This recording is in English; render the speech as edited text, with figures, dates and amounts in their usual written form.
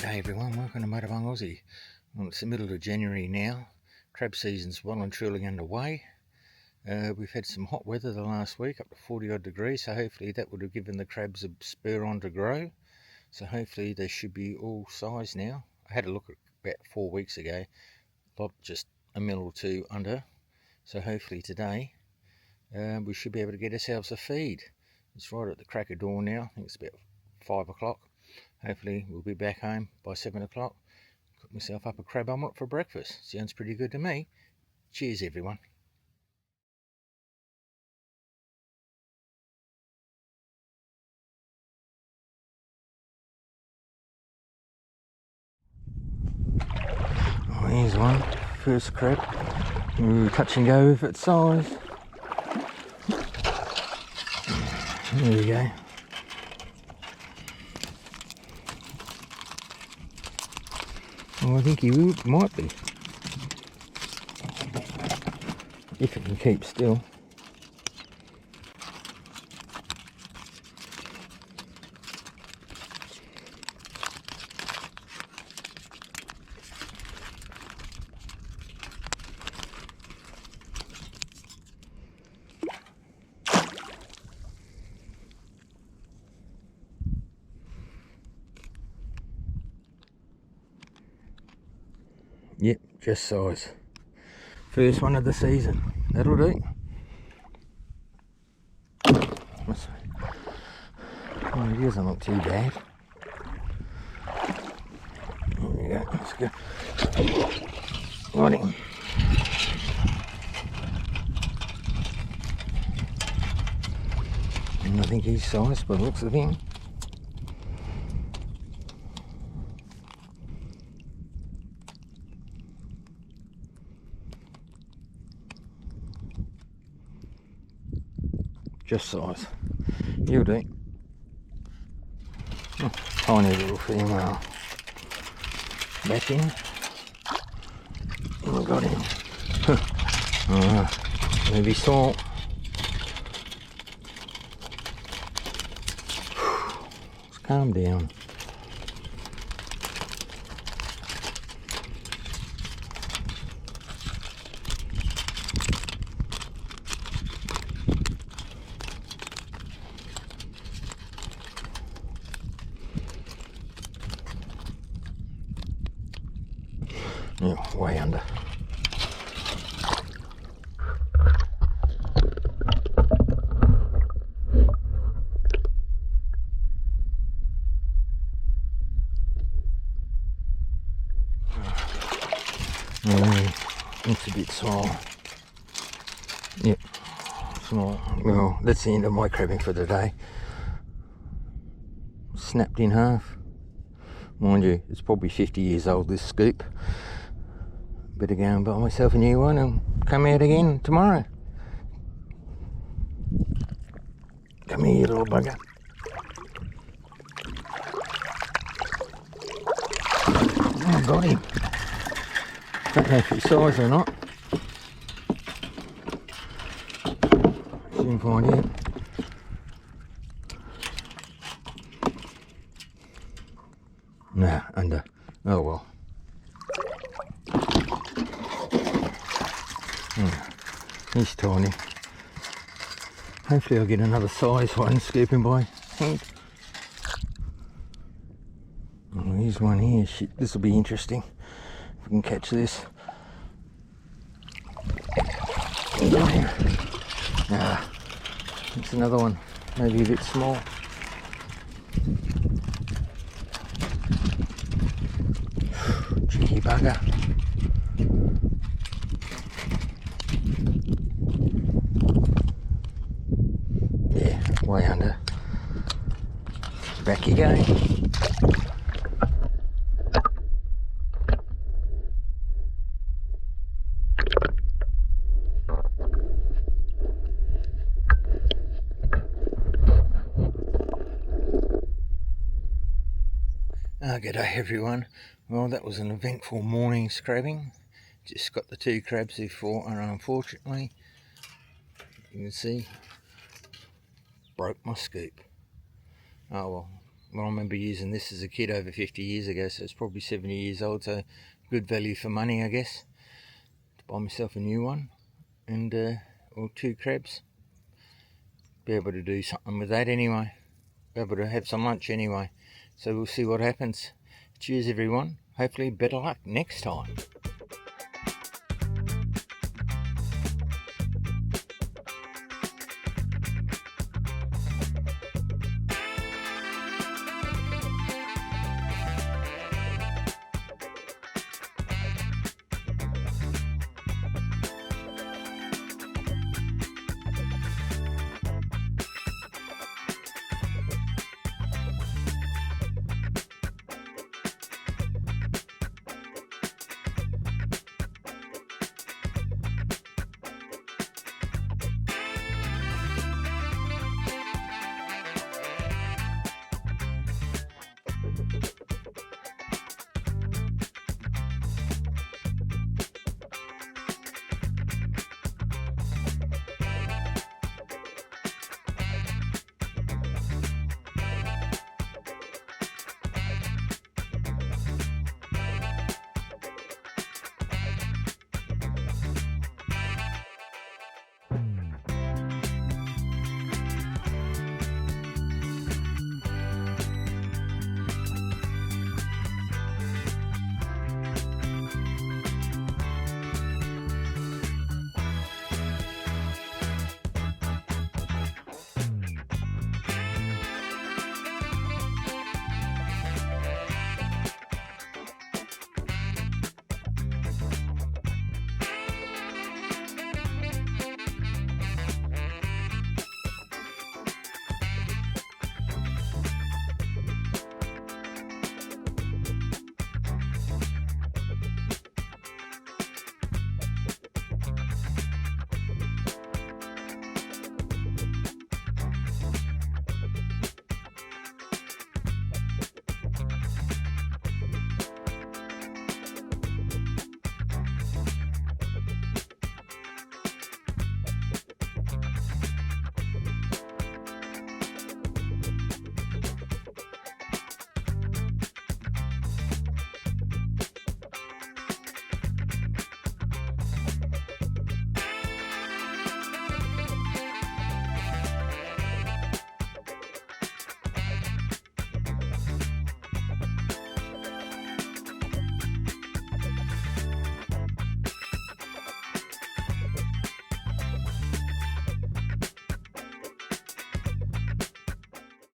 G'day everyone, welcome to Motorbung Aussie. Well, it's the middle of January now. Crab season's well and truly underway. We've had some hot weather the last week, up to 40 odd degrees, so hopefully that would have given the crabs a spur on to grow. So hopefully they should be all size now. I had a look at about 4 weeks ago, just a mil or two under. So hopefully today we should be able to get ourselves a feed. It's right at the crack of dawn now, I think it's about 5 o'clock. Hopefully we'll be back home by 7 o'clock. Cook myself up a crab omelette for breakfast. Sounds pretty good to me. Cheers everyone. Oh, here's one. First crab. Ooh, touch and go with its size. There we go. Oh, I think he might be, if it can keep still. Yep, just size. First one of the season. That'll do. Oh, it doesn't look too bad. There we go. Let's go. Got him. And I think he's size by the looks of him. Just size. You'll do. Oh, tiny little female. Back in. Oh, got him. Maybe salt. Let's calm down. Yeah, way under. It's a bit small. Yep, small. Well, that's the end of my crabbing for today. Snapped in half. Mind you, it's probably 50 years old, this scoop. Better go and buy myself a new one and come out again tomorrow. Come here, you little bugger. Oh, I got him. Don't know if it's size or not. Soon find out. Nah, under. Oh well. He's tiny. Hopefully I'll get another size one scooping by hand. Oh, here's one here. Shit, this will be interesting. If we can catch this. Ah, it's another one. Maybe a bit small. Cheeky bugger. Yeah, way under. Back you go. G'day everyone. Well, that was an eventful morning's crabbing. Just got the 2 crabs before, and unfortunately, you can see, broke my scoop. Oh well, Well, I remember using this as a kid over 50 years ago, so it's probably 70 years old, so good value for money, I guess, to buy myself a new one. And, or 2 crabs. Be able to do something with that anyway. Be able to have some lunch anyway. So we'll see what happens. Cheers everyone. Hopefully better luck next time.